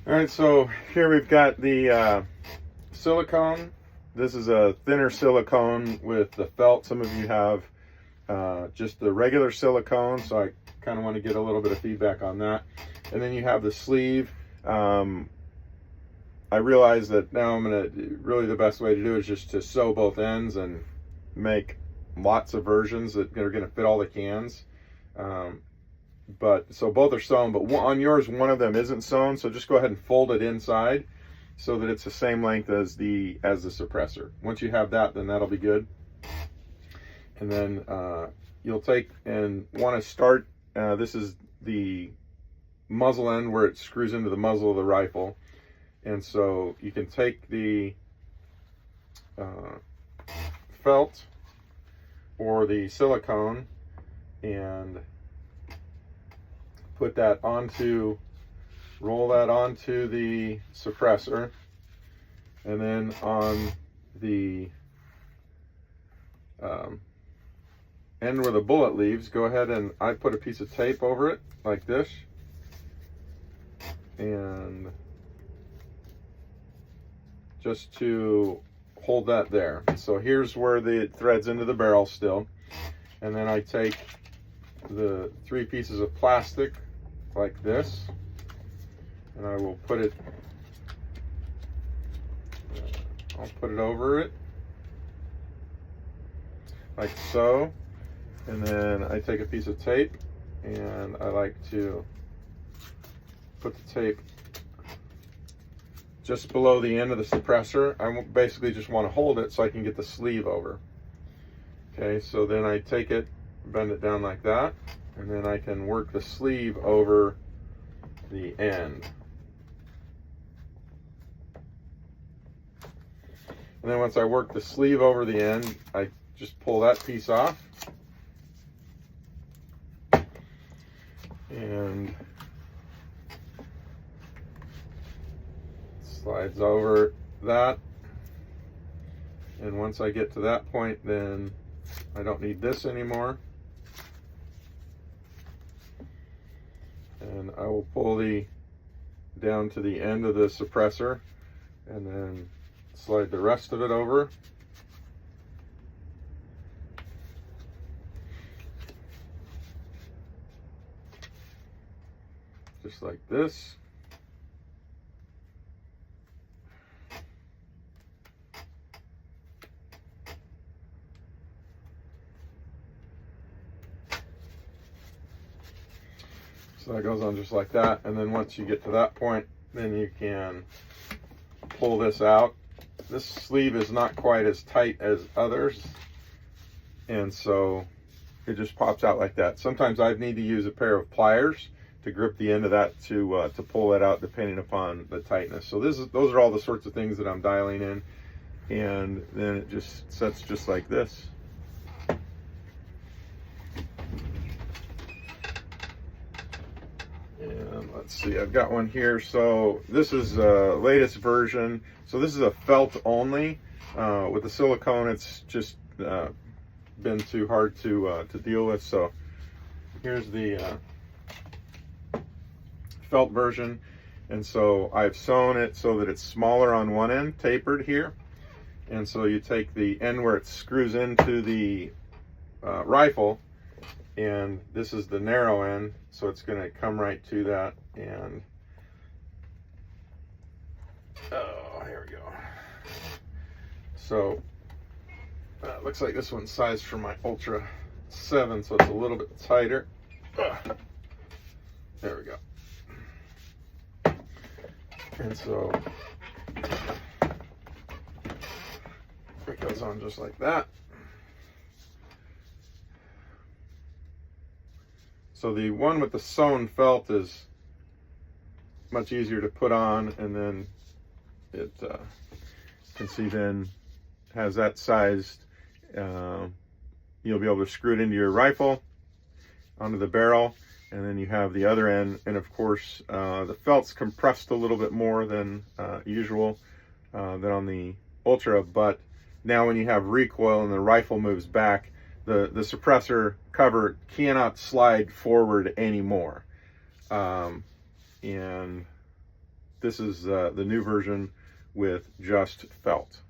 All right, so here we've got the silicone. This is a thinner silicone with the felt. Some of you have just the regular silicone, so I kind of want to get a little bit of feedback on that. And then you have the sleeve. I realize that now really the best way to do it is just to sew both ends and make lots of versions that are going to fit all the cans. But so both are sewn, but on yours one of them isn't sewn, so just go ahead and fold it inside so that it's the same length as the suppressor. Once you have that, then that'll be good. And then you'll take and want to start, this is the muzzle end where it screws into the muzzle of the rifle. And so you can take the felt or the silicone and put that onto, roll that onto the suppressor, and then on the end where the bullet leaves, go ahead and I put a piece of tape over it like this, and just to hold that there. So here's where the threads into the barrel still, and then I take the 3 pieces of plastic like this, and I will put it, I'll put it over it like so, and then I take a piece of tape and I like to put the tape just below the end of the suppressor. I basically just want to hold it so I can get the sleeve over. Okay, so then I take it, bend it down like that, and then I can work the sleeve over the end. And then once I work the sleeve over the end, I just pull that piece off. And slides over that. And once I get to that point, then I don't need this anymore. And I will pull down to the end of the suppressor and then slide the rest of it over. Just like this. So that goes on just like that, and then once you get to that point, then you can pull this out. This sleeve is not quite as tight as others, and so it just pops out like that. Sometimes I need to use a pair of pliers to grip the end of that to pull it out, depending upon the tightness. So those are all the sorts of things that I'm dialing in, and then it just sets just like this. And let's see, I've got one here. So this is the latest version. So this is a felt only. With the silicone, it's just been too hard to deal with. So here's the felt version. And so I've sewn it so that it's smaller on one end, tapered here. And so you take the end where it screws into the rifle, and this is the narrow end, so it's going to come right to that. And oh, here we go. So it looks like this one's sized for my Ultra 7, so it's a little bit tighter. There we go. And so it goes on just like that. So the one with the sewn felt is much easier to put on, and then it can see then has that sized. You'll be able to screw it into your rifle, onto the barrel, and then you have the other end. And of course, the felt's compressed a little bit more than usual than on the Ultra, but now when you have recoil and the rifle moves back, the suppressor cover cannot slide forward anymore. And this is the new version with just felt.